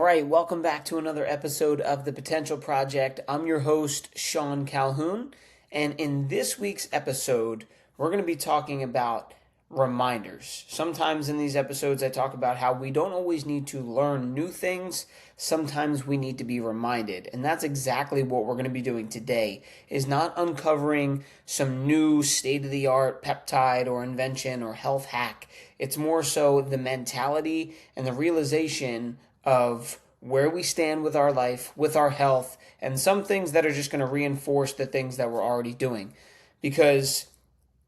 right, welcome back to another episode of The Potential Project. I'm your host, Sean Calhoun, and in this week's episode, we're going to be talking about reminders. Sometimes in these episodes, I talk about how we don't always need to learn new things. Sometimes we need to be reminded, and that's exactly what we're going to be doing today, is not uncovering some new state-of-the-art peptide or invention or health hack. It's more so the mentality and the realization of where we stand with our life, with our health, and some things that are just going to reinforce the things that we're already doing. Because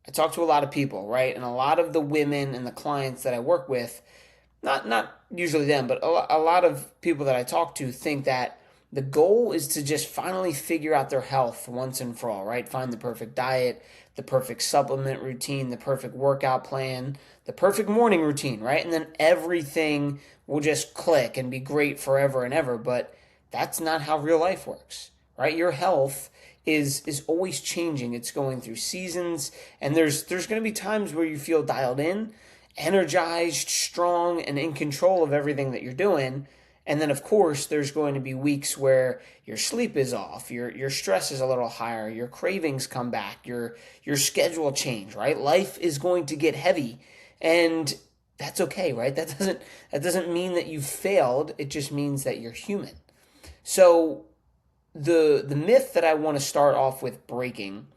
I talk to a lot of people, right? And a lot of the women and the clients that I work with, not usually them, but a lot of people that I talk to think that the goal is to just finally figure out their health once and for all, right? Find the perfect diet, the perfect supplement routine, the perfect workout plan, the perfect morning routine, right? And then everything will just click and be great forever and ever. But that's not how real life works, right? Your health is always changing. It's going through seasons, and there's going to be times where you feel dialed in, energized, strong, and in control of everything that you're doing. And then, of course, there's going to be weeks where your sleep is off, your stress is a little higher, your cravings come back, your schedule change, right? Life is going to get heavy, and that's okay, right? That doesn't mean that you failed. It just means that you're human. So the myth that I want to start off with breaking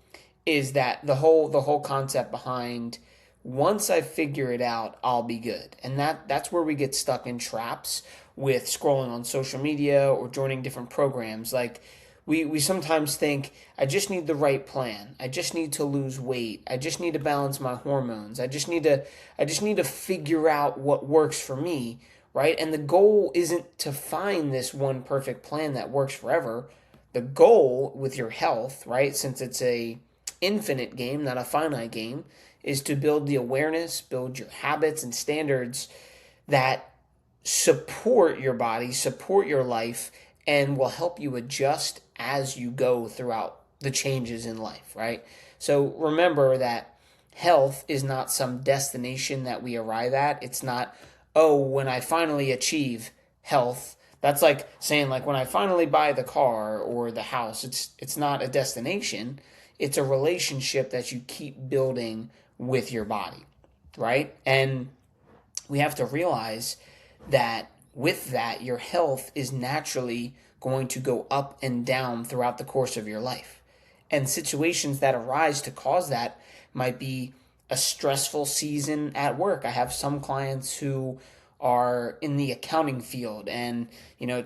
is that the whole concept behind once I figure it out, I'll be good. And that's where we get stuck in traps with scrolling on social media or joining different programs. Like we sometimes think, I just need the right plan. I just need to lose weight. I just need to balance my hormones. I just need to figure out what works for me, right? And the goal isn't to find this one perfect plan that works forever. The goal with your health, right, since it's a infinite game, not a finite game, is to build the awareness, build your habits and standards that support your body, support your life, and will help you adjust as you go throughout the changes in life, right? So remember that health is not some destination that we arrive at. It's not, oh, when I finally achieve health. That's like saying, like, when I finally buy the car or the house. It's not a destination. It's a relationship that you keep building with your body, right? And we have to realize that with that, your health is naturally going to go up and down throughout the course of your life. And situations that arise to cause that might be a stressful season at work. I have some clients who are in the accounting field, and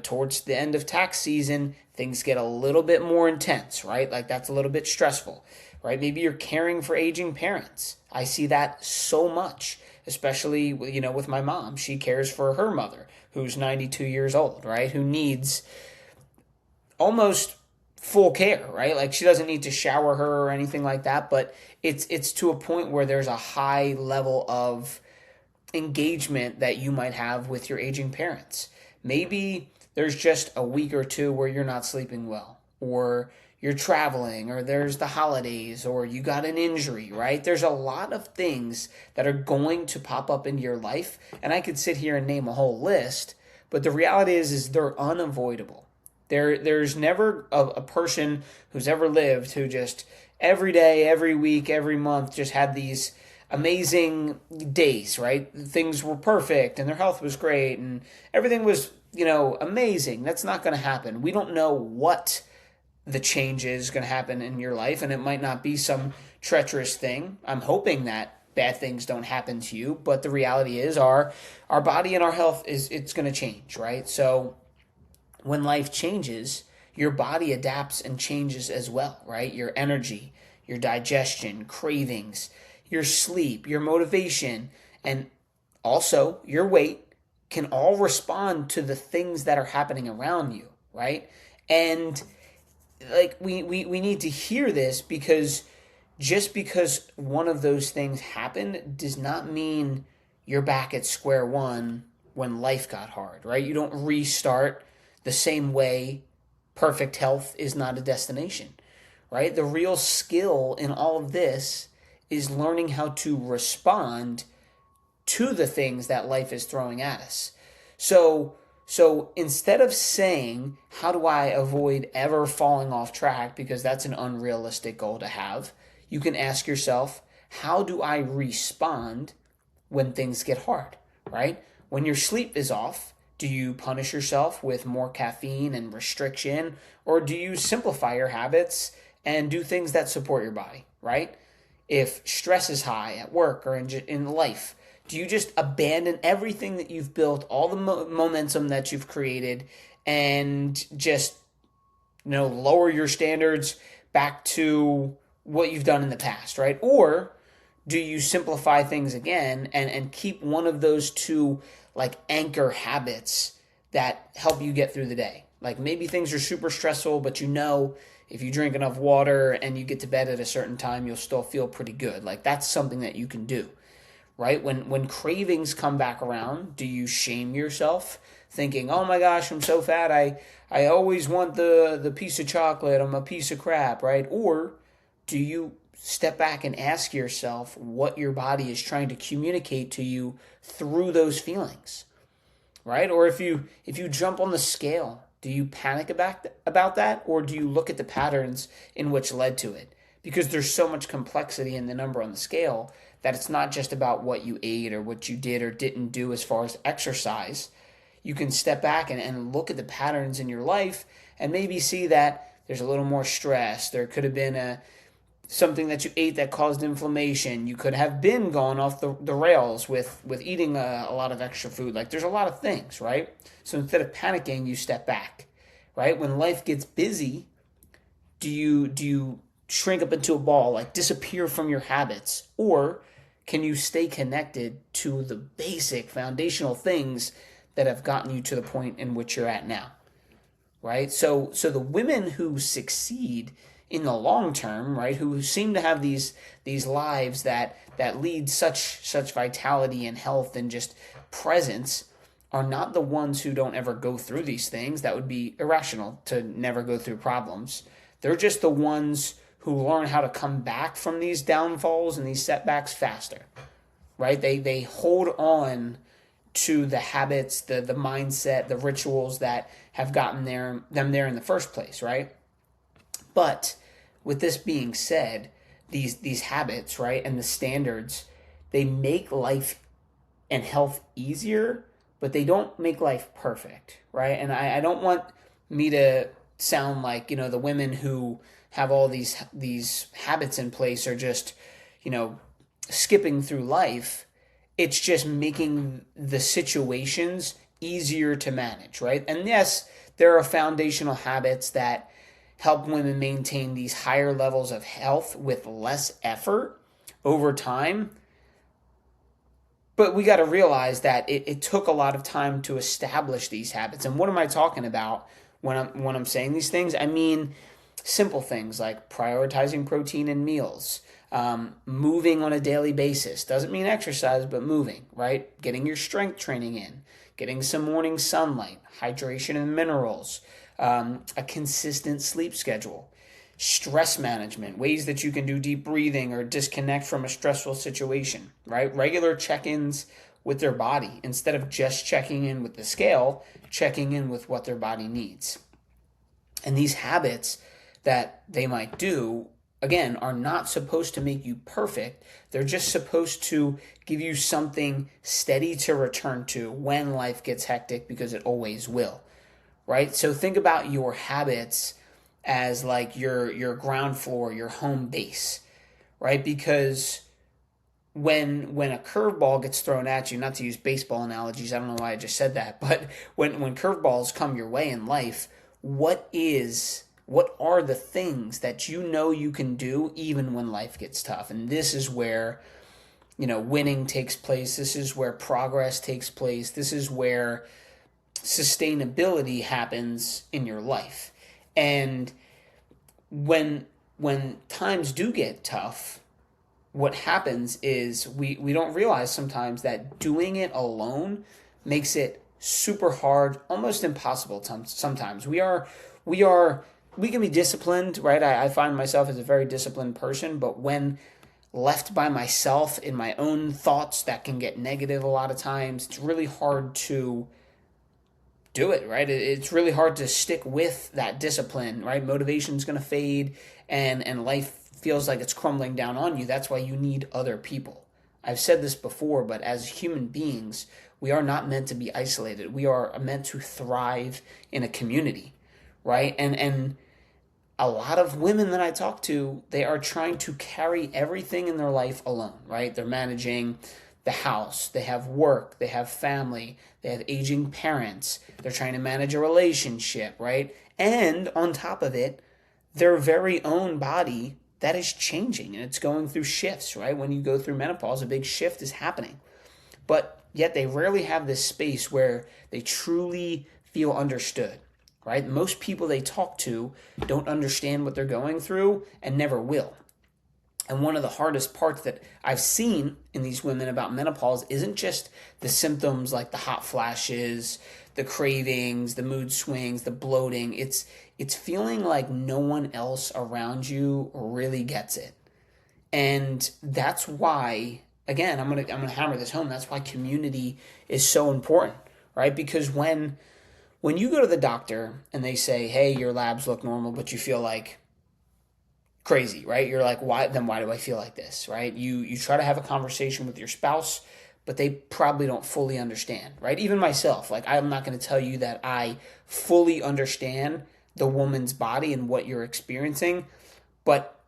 towards the end of tax season, things get a little bit more intense, right? Like, that's a little bit stressful, right? Maybe you're caring for aging parents. I see that so much, especially with my mom. She cares for her mother, who's 92 years old, right? Who needs almost full care, right? Like, she doesn't need to shower her or anything like that, but it's to a point where there's a high level of engagement that you might have with your aging parents. Maybe there's just a week or two where you're not sleeping well, or you're traveling, or there's the holidays, or you got an injury, right? There's a lot of things that are going to pop up into your life, and I could sit here and name a whole list, but the reality is they're unavoidable. There's never a person who's ever lived who just every day, every week, every month just had these amazing days, right? Things were perfect and their health was great and everything was, amazing. That's not going to happen. We don't know what the change is going to happen in your life, and it might not be some treacherous thing. I'm hoping that bad things don't happen to you, but the reality is our body and our health it's going to change, right? So when life changes, your body adapts and changes as well, right? Your energy, your digestion, cravings, your sleep, your motivation, and also your weight can all respond to the things that are happening around you, right? And like we need to hear this, because just because one of those things happened does not mean you're back at square one when life got hard, right? You don't restart the same way. Perfect health is not a destination, right? The real skill in all of this is learning how to respond to the things that life is throwing at us. So So instead of saying, how do I avoid ever falling off track, because that's an unrealistic goal to have, you can ask yourself, how do I respond when things get hard, right? When your sleep is off, do you punish yourself with more caffeine and restriction, or do you simplify your habits and do things that support your body, right? If stress is high at work or in life, do you just abandon everything that you've built, all the momentum that you've created, and just lower your standards back to what you've done in the past, right? Or do you simplify things again and keep one of those two like anchor habits that help you get through the day? Like maybe things are super stressful, but if you drink enough water and you get to bed at a certain time, you'll still feel pretty good. Like that's something that you can do, right? When cravings come back around, do you shame yourself thinking, oh my gosh, I'm so fat, I always want the piece of chocolate, I'm a piece of crap, right? Or do you step back and ask yourself what your body is trying to communicate to you through those feelings, right? Or if you jump on the scale, do you panic about that, or do you look at the patterns in which led to it? Because there's so much complexity in the number on the scale that it's not just about what you ate or what you did or didn't do as far as exercise. You can step back and look at the patterns in your life and maybe see that there's a little more stress. There could have been something that you ate that caused inflammation. You could have been gone off the rails with eating a lot of extra food. Like there's a lot of things, right? So instead of panicking, you step back, right? When life gets busy, do you shrink up into a ball, like disappear from your habits? Or can you stay connected to the basic foundational things that have gotten you to the point in which you're at now, right? So the women who succeed in the long term, right, who seem to have these lives that lead such vitality and health and just presence, are not the ones who don't ever go through these things. That would be irrational to never go through problems. They're just the ones who learn how to come back from these downfalls and these setbacks faster, right? They hold on to the habits, the mindset, the rituals that have gotten them there in the first place, right? But with this being said, these habits, right, and the standards, they make life and health easier, but they don't make life perfect, right? And I don't want me to sound like, the women who have all these habits in place are just, skipping through life. It's just making the situations easier to manage, right? And yes, there are foundational habits that help women maintain these higher levels of health with less effort over time. But we got to realize that it took a lot of time to establish these habits. And what am I talking about when I'm saying these things? I mean simple things like prioritizing protein in meals, moving on a daily basis. Doesn't mean exercise, but moving, right? Getting your strength training in, getting some morning sunlight, hydration and minerals, a consistent sleep schedule, stress management, ways that you can do deep breathing or disconnect from a stressful situation, right? Regular check-ins with their body instead of just checking in with the scale, checking in with what their body needs. And these habits that they might do, again, are not supposed to make you perfect. They're just supposed to give you something steady to return to when life gets hectic, because it always will, right? So think about your habits as like your ground floor, your home base, right? Because when a curveball gets thrown at you, not to use baseball analogies, I don't know why I just said that, but when curveballs come your way in life, what are the things that you can do even when life gets tough? And this is where, winning takes place. This is where progress takes place. This is where sustainability happens in your life. And when times do get tough, what happens is we don't realize sometimes that doing it alone makes it super hard, almost impossible sometimes. We can be disciplined, right? I find myself as a very disciplined person, but when left by myself in my own thoughts that can get negative a lot of times, it's really hard to do it, right? It's really hard to stick with that discipline, right? Motivation's going to fade, and life feels like it's crumbling down on you. That's why you need other people. I've said this before, but as human beings, we are not meant to be isolated. We are meant to thrive in a community, right? And a lot of women that I talk to, they are trying to carry everything in their life alone, right? They're managing the house, they have work, they have family, they have aging parents, they're trying to manage a relationship, right? And on top of it, their very own body that is changing and it's going through shifts, right? When you go through menopause, a big shift is happening. But yet they rarely have this space where they truly feel understood, right? Most people they talk to don't understand what they're going through and never will. And one of the hardest parts that I've seen in these women about menopause isn't just the symptoms like the hot flashes, the cravings, the mood swings, the bloating. It's feeling like no one else around you really gets it. And that's why, again, I'm gonna hammer this home. That's why community is so important, right? Because when you go to the doctor and they say, "Hey, your labs look normal, but you feel like crazy," right? You're like, why do I feel like this, right? You try to have a conversation with your spouse, but they probably don't fully understand, right? Even myself, like I'm not going to tell you that I fully understand the woman's body and what you're experiencing, but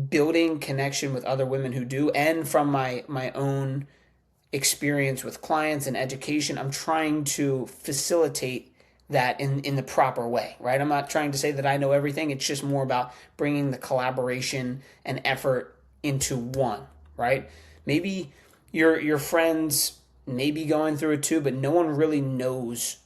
building connection with other women who do, and from my own experience with clients and education, I'm trying to facilitate that in the proper way, right? I'm not trying to say that I know everything. It's just more about bringing the collaboration and effort into one, right? Maybe your friends may be going through it too, but no one really knows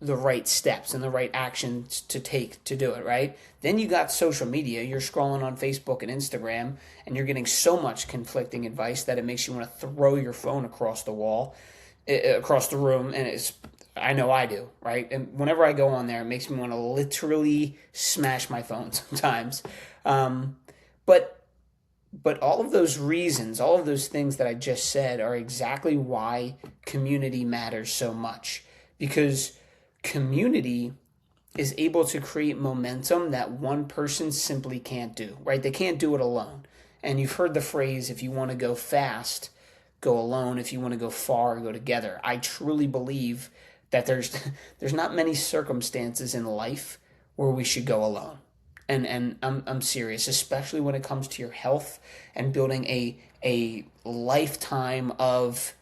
the right steps and the right actions to take to do it, right? Then you got social media. You're scrolling on Facebook and Instagram, and you're getting so much conflicting advice that it makes you want to throw your phone across the wall, across the room, and I know I do, right? And whenever I go on there, it makes me want to literally smash my phone sometimes. But all of those reasons, all of those things that I just said are exactly why community matters so much. Because community is able to create momentum that one person simply can't do, right? They can't do it alone. And you've heard the phrase, if you want to go fast, go alone. If you want to go far, go together. I truly believe that there's not many circumstances in life where we should go alone. And I'm serious, especially when it comes to your health and building a lifetime of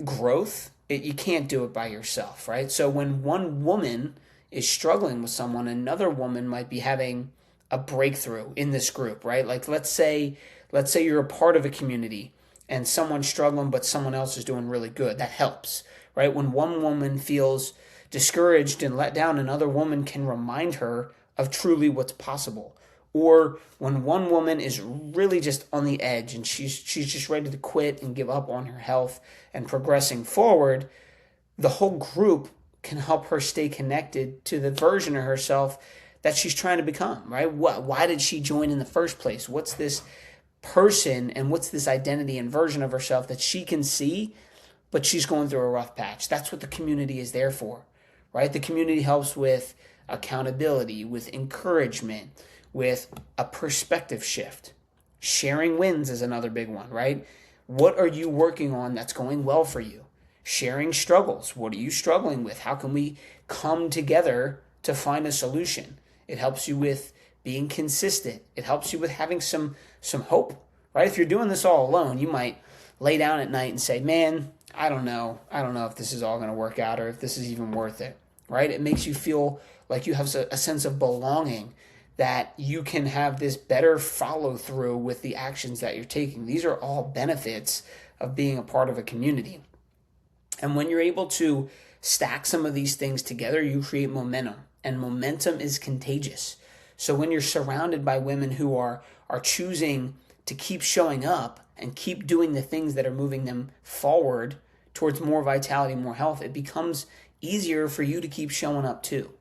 growth. You can't do it by yourself, right? So when one woman is struggling with someone, another woman might be having a breakthrough in this group, right? Like let's say you're a part of a community and someone's struggling but someone else is doing really good. That helps, right? When one woman feels discouraged and let down, another woman can remind her of truly what's possible. Or when one woman is really just on the edge and she's just ready to quit and give up on her health and progressing forward, the whole group can help her stay connected to the version of herself that she's trying to become, right? Why did she join in the first place? What's this person and what's this identity and version of herself that she can see, but she's going through a rough patch? That's what the community is there for, right? The community helps with accountability, with encouragement, with a perspective shift. Sharing wins is another big one, right? What are you working on that's going well for you? Sharing struggles. What are you struggling with? How can we come together to find a solution? It helps you with being consistent. It helps you with having some hope, right? If you're doing this all alone, you might lay down at night and say, man, I don't know if this is all going to work out or if this is even worth it, right? It makes you feel like you have a sense of belonging, that you can have this better follow through with the actions that you're taking. These are all benefits of being a part of a community. And when you're able to stack some of these things together, you create momentum, and momentum is contagious. So when you're surrounded by women who are choosing to keep showing up and keep doing the things that are moving them forward towards more vitality, more health, it becomes easier for you to keep showing up too.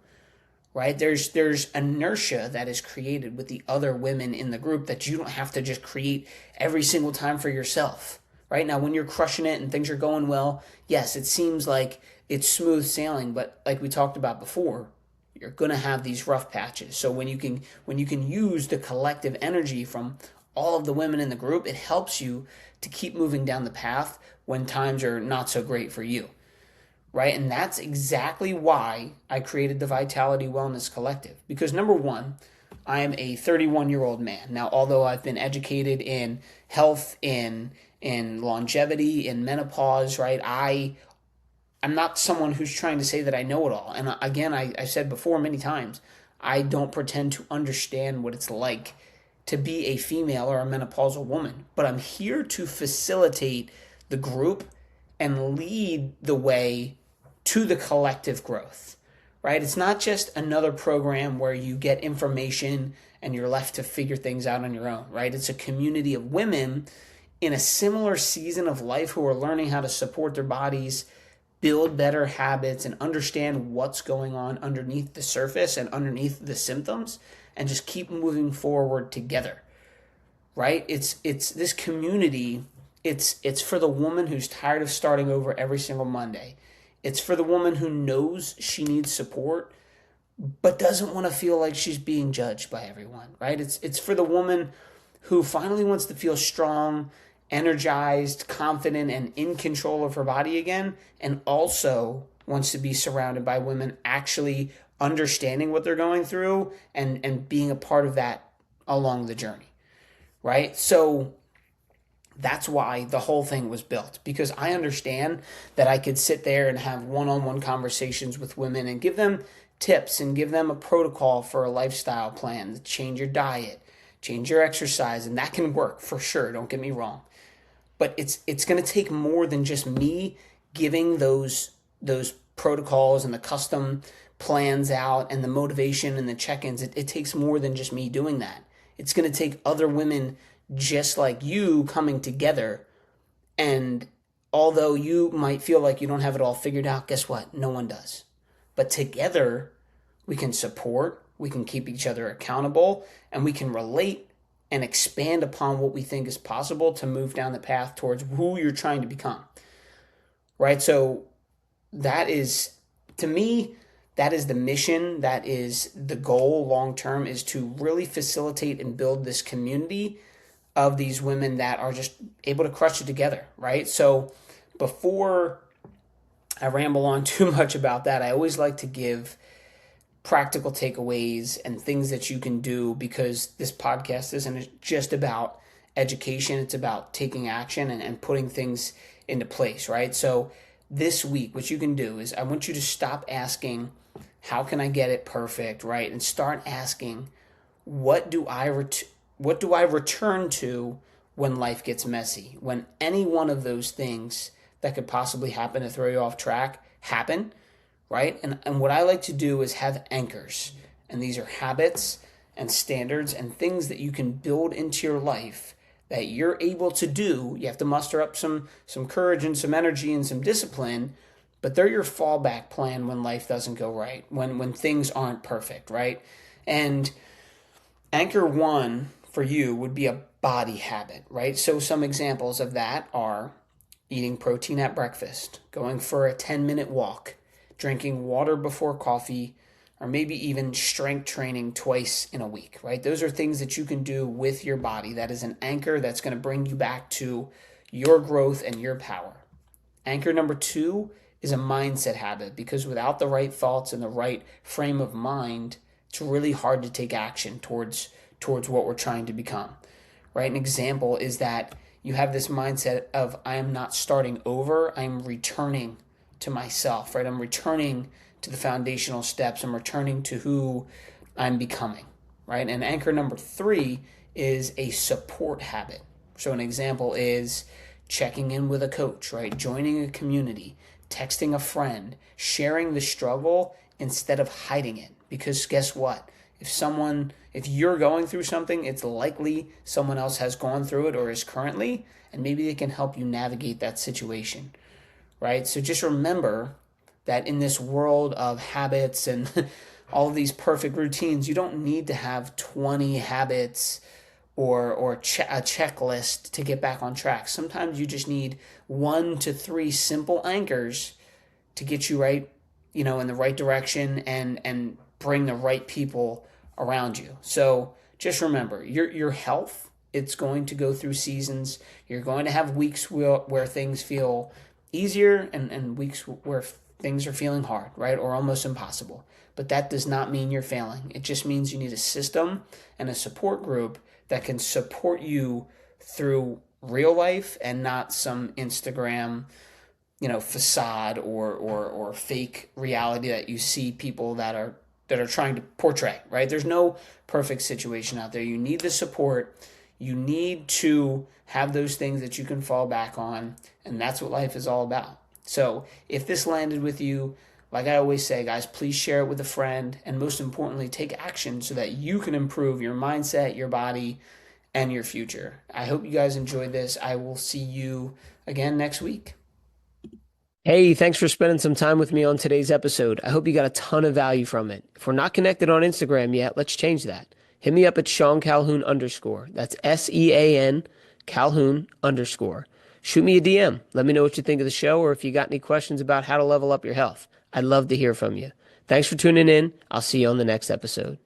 Right? There's inertia that is created with the other women in the group that you don't have to just create every single time for yourself. Right? Now, when you're crushing it and things are going well, yes, it seems like it's smooth sailing, but like we talked about before, you're going to have these rough patches. So when you can use the collective energy from all of the women in the group, it helps you to keep moving down the path when times are not so great for you, right? And that's exactly why I created the Vitality Wellness Collective. Because number one, I am a 31-year-old man. Now, although I've been educated in health, in longevity, in menopause, right? I'm not someone who's trying to say that I know it all. And again, I said before many times, I don't pretend to understand what it's like to be a female or a menopausal woman. But I'm here to facilitate the group and lead the way to the collective growth, right? It's not just another program where you get information and you're left to figure things out on your own, right? It's a community of women in a similar season of life who are learning how to support their bodies, build better habits, and understand what's going on underneath the surface and underneath the symptoms, and just keep moving forward together, right? It's this community. It's for the woman who's tired of starting over every single Monday. It's for the woman who knows she needs support, but doesn't want to feel like she's being judged by everyone, right? It's for the woman who finally wants to feel strong, energized, confident, and in control of her body again, and also wants to be surrounded by women actually understanding what they're going through and being a part of that along the journey, right? So that's why the whole thing was built, because I understand that I could sit there and have one-on-one conversations with women and give them tips and give them a protocol for a lifestyle plan to change your diet, change your exercise, and that can work for sure, don't get me wrong. But it's going to take more than just me giving those protocols and the custom plans out and the motivation and the check-ins. It takes more than just me doing that. It's going to take other women just like you coming together. And although you might feel like you don't have it all figured out, guess what? No one does. But together, we can support, we can keep each other accountable, and we can relate and expand upon what we think is possible to move down the path towards who you're trying to become, right? So that is, to me, that is the mission, that is the goal long-term, is to really facilitate and build this community of these women that are just able to crush it together, right? So before I ramble on too much about that, I always like to give practical takeaways and things that you can do, because this podcast isn't just about education, it's about taking action and putting things into place, right? So this week, what you can do is I want you to stop asking, how can I get it perfect, right? And start asking, what do I return to when life gets messy? When any one of those things that could possibly happen to throw you off track happen, right? And what I like to do is have anchors. And these are habits and standards and things that you can build into your life that you're able to do. You have to muster up some courage and some energy and some discipline, but they're your fallback plan when life doesn't go right, when things aren't perfect, right? And anchor one for you would be a body habit, right? So some examples of that are eating protein at breakfast, going for a 10-minute walk, drinking water before coffee, or maybe even strength training twice in a week, right? Those are things that you can do with your body. That is an anchor that's going to bring you back to your growth and your power. Anchor number two is a mindset habit, because without the right thoughts and the right frame of mind, it's really hard to take action towards what we're trying to become, right? An example is that you have this mindset of, I am not starting over, I'm returning to myself, right? I'm returning to the foundational steps. I'm returning to who I'm becoming, right? And anchor number three is a support habit. So an example is checking in with a coach, right? Joining a community, texting a friend, sharing the struggle instead of hiding it. Because guess what? If you're going through something, it's likely someone else has gone through it or is currently, and maybe they can help you navigate that situation, right? So just remember that in this world of habits and all of these perfect routines, you don't need to have 20 habits or a checklist to get back on track. Sometimes you just need 1 to 3 simple anchors to get you right, in the right direction and bring the right people around you. So just remember, your health, it's going to go through seasons. You're going to have weeks where things feel easier and weeks where things are feeling hard, right? Or almost impossible. But that does not mean you're failing. It just means you need a system and a support group that can support you through real life and not some Instagram, facade or fake reality that you see people that are trying to portray, right? There's no perfect situation out there. You need the support. You need to have those things that you can fall back on, and that's what life is all about. So if this landed with you, like I always say, guys, please share it with a friend, and most importantly, take action so that you can improve your mindset, your body, and your future. I hope you guys enjoyed this. I will see you again next week. Hey, thanks for spending some time with me on today's episode. I hope you got a ton of value from it. If we're not connected on Instagram yet, let's change that. Hit me up at Sean Calhoun _. That's SEAN Calhoun _. Shoot me a DM. Let me know what you think of the show or if you got any questions about how to level up your health. I'd love to hear from you. Thanks for tuning in. I'll see you on the next episode.